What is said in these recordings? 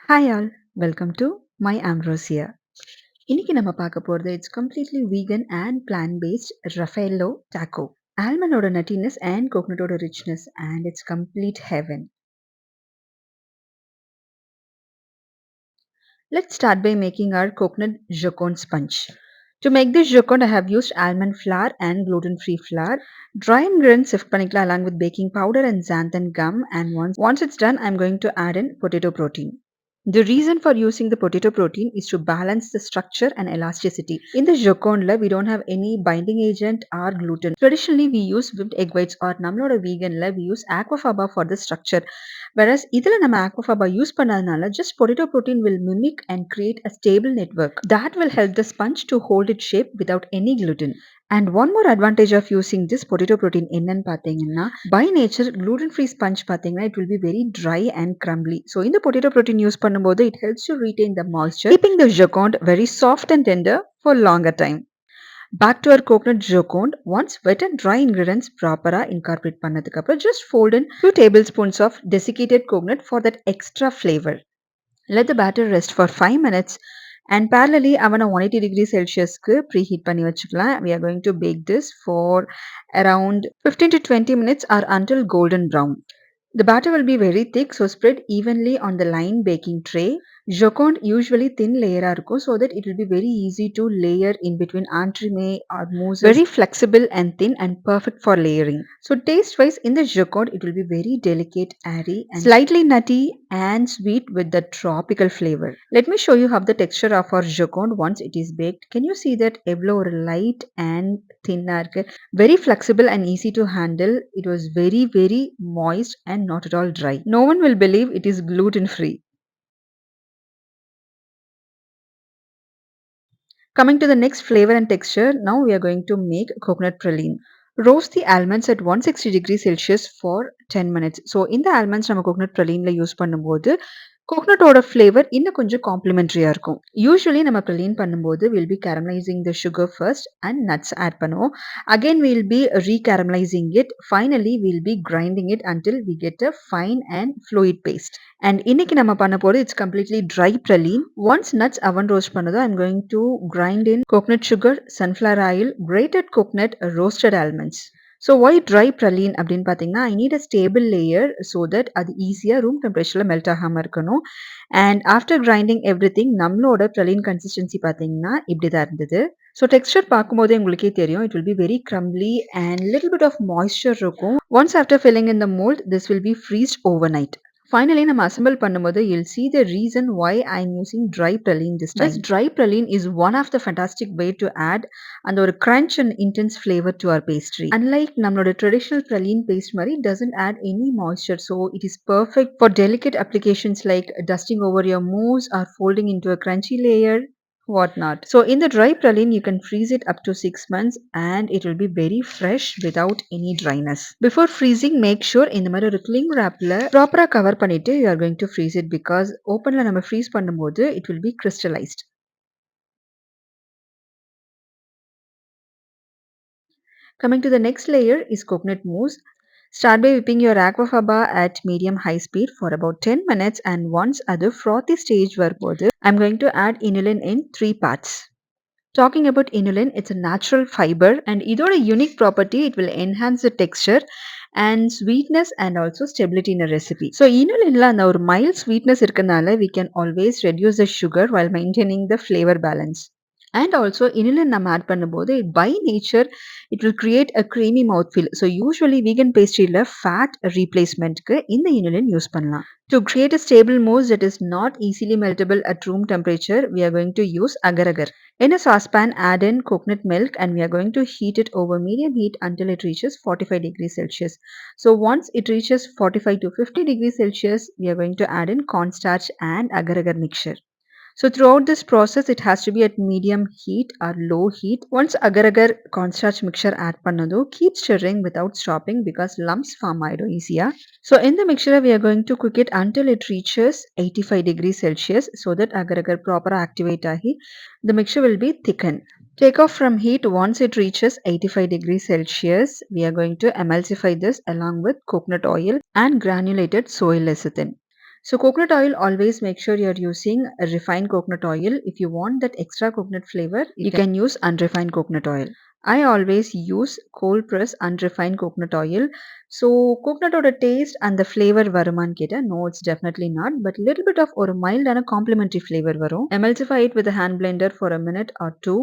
Hi all, welcome to my Ambrosia. இன்னைக்கு நம்ம பார்க்க போறது it's completely vegan and plan paste Raffaello taco. ஆல்மண்டோட nuttiness and coconutோட richness and it's complete heaven. Let's start by making our coconut joconde sponge. To make this joconde, I have used almond flour and gluten-free flour. Dry ingredients sift பண்ணிக்கலாம் along with baking powder and xanthan gum, and once it's done, I'm going to add in potato protein. The reason for using the potato protein is to balance the structure and elasticity. In the joconde, we don't have any binding agent or gluten. Traditionally, we use whipped egg whites or நம்மளோட veganல we use aquafaba for the structure. Whereas இதில நம்ம aquafaba use பண்ணாதனால just potato protein will mimic and create a stable network that will help the sponge to hold its shape without any gluten. And one more advantage of using this potato protein என்னன்னு பார்த்தீங்கன்னா by nature gluten free sponge பார்த்தீங்கன்னா it will be very dry and crumbly. So இந்த potato protein use பண்ணும்போது it helps to retain the moisture, keeping the joconde very soft and tender for longer time. Back to our coconut joconde. Once wet and dry ingredients proper incorporate பண்ணதுக்கு அப்புறம் just fold in 2 tablespoons of desiccated coconut for that extra flavor. Let the batter rest for 5 minutes and parallelly அவனை 180 degree Celsiusக்கு preheat பண்ணி வச்சுக்கலாம். We are going to bake this for around 15 to 20 minutes or until golden brown. The batter will be very thick, so spread evenly on the lined baking tray. Joconde usually thin layer இருக்கும், so that it will be very easy to layer in between entremet or mousse. Very flexible and thin and perfect for layering. So taste wise in the joconde it will be very delicate, airy and slightly nutty and sweet with the tropical flavor. Let me show you how the texture of our joconde once it is baked. Can you see that எவ்வளோ ஒரு light and thin இருக்கு? Very flexible and easy to handle. It was very moist and not at all dry. No one will believe it is gluten free. Coming to the next flavor and texture, now we are going to make coconut praline. Roast the almonds at 160 degrees Celsius for 10 minutes. So இந்த almonds நம்ம coconut pralineல use பண்ணும்போது கோகனட்டோட flavour இன்னும் கொஞ்சம் காம்ப்ளிமெண்ட்ரியா இருக்கும். Usually நம்ம praline பண்ணும்போது will be caramelising the sugar first and nuts add பண்ணுவோம். Again will be recaramelising it. Finally will be grinding it until we get a fine and fluid paste. And இன்னைக்கு நம்ம பண்ண போகிறது it's completely dry praline. Once nuts oven roast பண்ணதோ I'm going to grind in coconut sugar, sunflower oil, grated coconut, roasted almonds. So why dry praline அப்படின்னு பார்த்தீங்கன்னா I need a stable layer so that அது ஈஸியாக room டெம்பரேச்சரில் melt ஆகாமல் இருக்கணும். And after grinding every thing நம்மளோட பிரலீன் consistency பார்த்தீங்கன்னா இப்படி தான் இருந்தது. ஸோ டெக்ஸ்டர் பார்க்கும்போதே உங்களுக்கே தெரியும் it will be very crumbly and little bit of moisture இருக்கும். Once after filling in the mould this will be freezed overnight. Finally, நம்ம assemble பண்ணும்போது you'll see the reason why I'm using dry praline this time. This dry praline is one of the fantastic way to add and ஒரு crunch and intense flavor to our pastry. Unlike நம்மளோட traditional praline paste மாதிரி doesn't add any moisture, so it is perfect for delicate applications like dusting over your mousse or folding into a crunchy layer. Whatnot. So in the dry praline, you can freeze it up to 6 months and it will be very fresh without any dryness. Before freezing, make sure இந்த மாதிரி ஒரு cling wrapல ப்ராப்பரா cover பண்ணிட்டு you are going to freeze it because openல நம்ம freeze பண்ணும்போது it will be crystallized. Coming to the next layer is coconut mousse. Start by whipping your aquafaba at medium-high speed for about 10 minutes and once அது frothy stage வரும்போது I'm going to add inulin in 3 parts. Talking about inulin, it's a natural fiber and இதோட unique property, it will enhance the texture and sweetness and also stability in a recipe. So inulinல அந்த ஒரு mild sweetness இருக்கனால we can always reduce the sugar while maintaining the flavor balance. And also inulin நம்ம add பண்ணும்போது by nature it will create a creamy mouthfeel. So usually vegan pastryல fat replacementக்கு இந்த inulin use பண்ணலாம். To create a stable mousse that is not easily meltable at room temperature, we are going to use agar-agar. In a saucepan, add in coconut milk and we are going to heat it over medium heat until it reaches 45 degrees Celsius. So once it reaches 45 to 50 degrees Celsius, we are going to add in cornstarch and agar-agar mixture. So throughout this process, it has to be at medium heat or low heat. Once agar-agar cornstarch mixture add பண்ணதோ, keep stirring without stopping because lumps form ஆயிடும் easy-ஆ. So in the mixture, we are going to cook it until it reaches 85 degrees Celsius so that agar-agar proper activate ஆகி, the mixture will be thickened. Take off from heat once it reaches 85 degrees Celsius. We are going to emulsify this along with coconut oil and granulated soy lecithin. So coconut oil, always make sure you're using a refined coconut oil. If you want that extra coconut flavor, you can use unrefined coconut oil. I always use cold press unrefined coconut oil. So coconut oil taste and the flavor varuman keta? No, it's definitely not. But little bit of or mild and a complementary flavor varum. Emulsify it with a hand blender for a minute or two.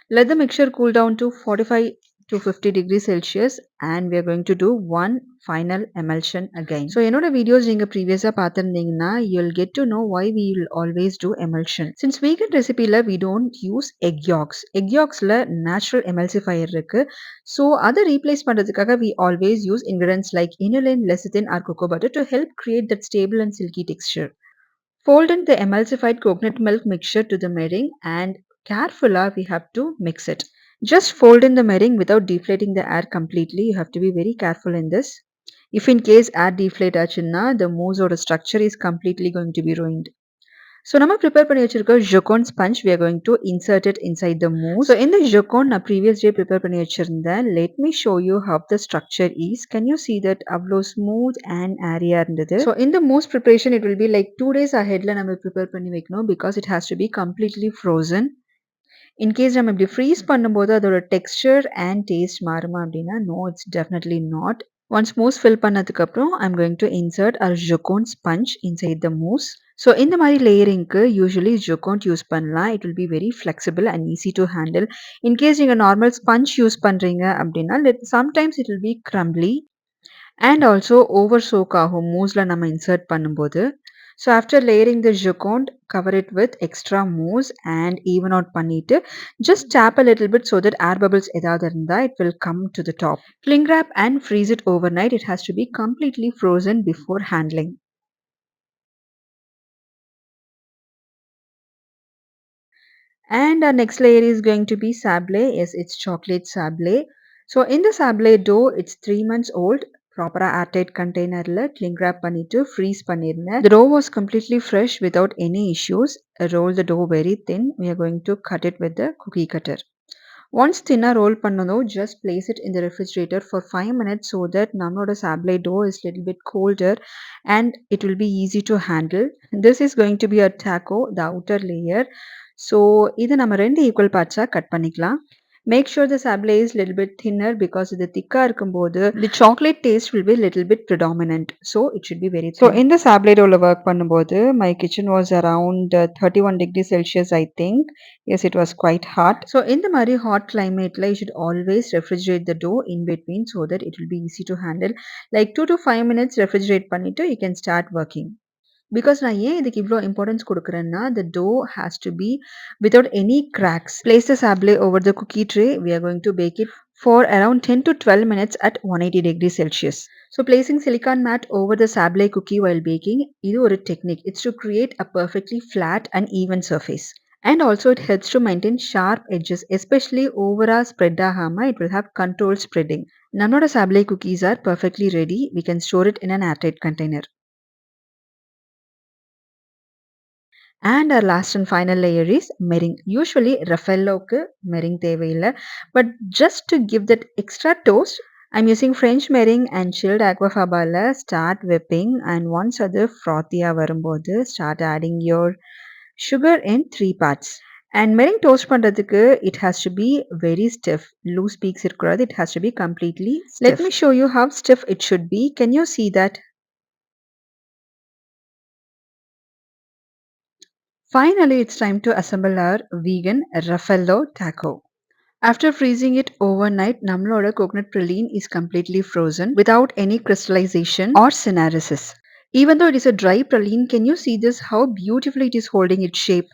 Let the mixture cool down to 45 to 50 degrees Celsius and we are going to do one final emulsion again. So என்னோட videos நீங்க previously பார்த்திருந்தீங்கன்னா you'll get to know why we will always do emulsion. Since vegan recipeல we don't use egg yolks. Egg yolksல natural emulsifier இருக்கு. So அதை replace பண்றதுக்காக we always use ingredients like inulin, lecithin or cocoa butter to help create that stable and silky texture. Fold in the emulsified coconut milk mixture to the meringue and carefully we have to mix it. Just fold in the meringue without deflating the air completely. You have to be very careful in this. If in case air deflate achina, the mousse or the structure is completely going to be ruined. So நம்ம prepare பண்ணி வச்சிருக்க joconde sponge we are going to insert it inside the mousse. So in the joconde நான் previous day prepare பண்ணி வச்சிருந்தேன். Let me show you how the structure is. Can you see that அவ்வளோ smooth and airy இருந்தது. So in the mousse preparation it will be like 2 days aheadல நம்ம prepare பண்ணி வைக்கணும் because it has to be completely frozen. In case நம்ம இப்படி freeze பண்ணும்போது அதோட texture and taste மாறுமா அப்படின்னா no, it's definitely not. Once mousse fill பண்ணதுக்கு அப்புறம் I'm going to insert a joconde sponge inside the mousse. So இந்த மாதிரி layering-க்கு usually joconde use பண்ணலாம். It will be very flexible and easy to handle. In case நீங்க normal sponge use பண்றீங்க அப்படின்னா sometimes it will be crumbly and also over soak ஆகும் mousse-ல நம்ம insert பண்ணும்போது. So after layering the joconde, cover it with extra mousse and even out பண்ணிட்டு just tap a little bit so that air bubbles எதாவது இருந்தா it will come to the top. Cling wrap and freeze it overnight. It has to be completely frozen before handling. And our next layer is going to be sable. Yes, it's chocolate sable. So in the sable dough, it's 3 months old. Proper airtight containerல cling wrap பண்ணிட்டு freeze பண்ணிருந்தேன். The dough was completely fresh without any issues. Roll the dough very thin. We are going to cut it with the cookie cutter. Once thinner roll பண்ணதும் just place it in the refrigerator for 5 minutes so that நம்மளோட sable dough is little bit colder and it will be easy to handle. This is going to be a taco, the outer layer. So இதை நம்ம 2 equal parts-ஆ cut பண்ணிக்கலாம். Make sure the sable is little bit thinner because இது thick-ஆ இருக்கும்போது the chocolate taste will be little bit predominant. So it should be very thin. So in the sable dough work பண்ணும்போது my kitchen was around 31 degrees Celsius I think. Yes, it was quite hot. So in the மாதிரி hot climate you should always refrigerate the dough in between so that it will be easy to handle. Like 2 to 5 minutes refrigerate பண்ணிட்டு you can start working. Because நான் ஏன் இதுக்கு இவ்வளோ importance கொடுக்குறேன்னா the dough has to be without any cracks. Place the sable over the cookie tray. We are going to bake it for around 10 to 12 minutes at 180 degrees Celsius. So placing silicone mat over the sable cookie while baking, இது ஒரு technique. It's to create a perfectly flat and even surface. And also it helps to maintain sharp edges, especially over a spread ஆகாம it will have controlled spreading. நம்மளோட sable cookies are perfectly ready. We can store it in an airtight container. And our last and final layer is meringue. Usually Raffaelloக்கு meringue தேவையில்லை. But just to give that extra toast, I'm using French meringue and chilled aquafaba-ல start whipping and once அது frothy-ஆ வரும்போது start adding your sugar in 3 parts. And meringue toast பண்றதுக்கு it has to be very stiff. Loose peaks இருக்கக்கூடாது. It has to be completely stiff. Let me show you how stiff it should be. Can you see that? Finally, it's time to assemble our vegan Raffaello taco. After freezing it overnight, நம்மளோட coconut praline is completely frozen without any crystallization or syneresis. Even though it is a dry praline, can you see this how beautifully it is holding its shape?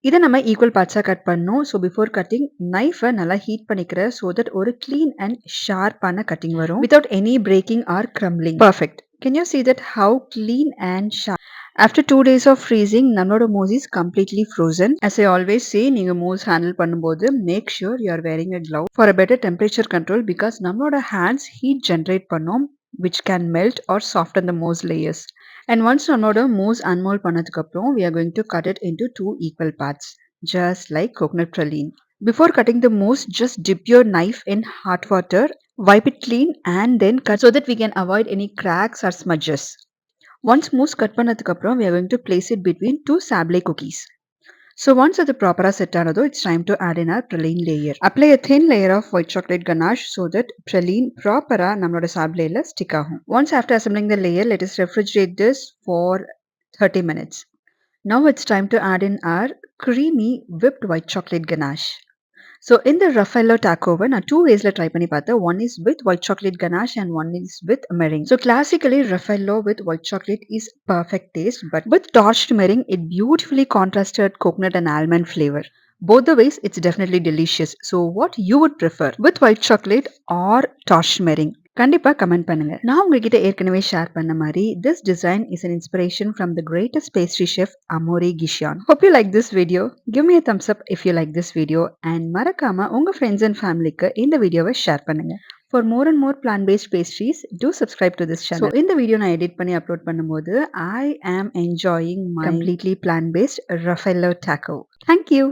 இதை நம்ம equal parts-ஆ cut பண்ணணும். So before cutting, knife-அ நல்லா heat பண்ணிக்கிற so that ஒரு clean and sharp-ஆன cutting வரும் without any breaking or crumbling. Perfect. Can you see that how clean and sharp? After 2 days of freezing, நம்மளோட mousse is completely frozen. As I always say, நீங்க mousse handle பண்ணும்போது make sure you are wearing a glove for a better temperature control because நம்மளோட hands heat generate பண்ணும் which can melt or soften the mousse layers. And once நம்மளோட mousse unmold பண்ணதுக்கு அப்புறம் we are going to cut it into 2 equal parts just like coconut praline. Before cutting the mousse, just dip your knife in hot water, wipe it clean and then cut so that we can avoid any cracks or smudges. Once mousse cut பண்ணதுக்கு அப்புறம் we are going to place it between two sable cookies. So once அது ப்ராப்பரா set ஆனதோ, it's time to add in our praline layer. Apply a thin layer of white chocolate ganache so that praline ப்ராப்பரா நம்மளோட சாப்லேல stick ஆகும். Once after assembling the layer, let us refrigerate this for 30 minutes. Now it's time to add in our creamy whipped white chocolate ganache. So in the Raffaello taco oven, நான் 2 waysல try பண்ணி பார்த்தேன். One is with white chocolate ganache and one is with meringue. So classically Raffaello with white chocolate is perfect taste, but with torched meringue, it beautifully contrasted coconut and almond flavor. Both the ways, it's definitely delicious. So what you would prefer, with white chocolate or torched meringue? கண்டிப்பா comment பண்ணுங்க. நான் உங்ககிட்ட ஏற்கனவே share பண்ண மாதிரி this design is an inspiration from the greatest pastry chef Amaury Guichon. Hope you like this video. Give me a thumbs up if you like this video and மறக்காம உங்க friends and familyக்கு இந்த வீடியோவை share பண்ணுங்க. For more and more plant-based pastries, do subscribe to this channel. So இந்த video நான் edit பண்ணி upload பண்ணும்போது I am enjoying my completely plant-based Raffaello taco. Thank you.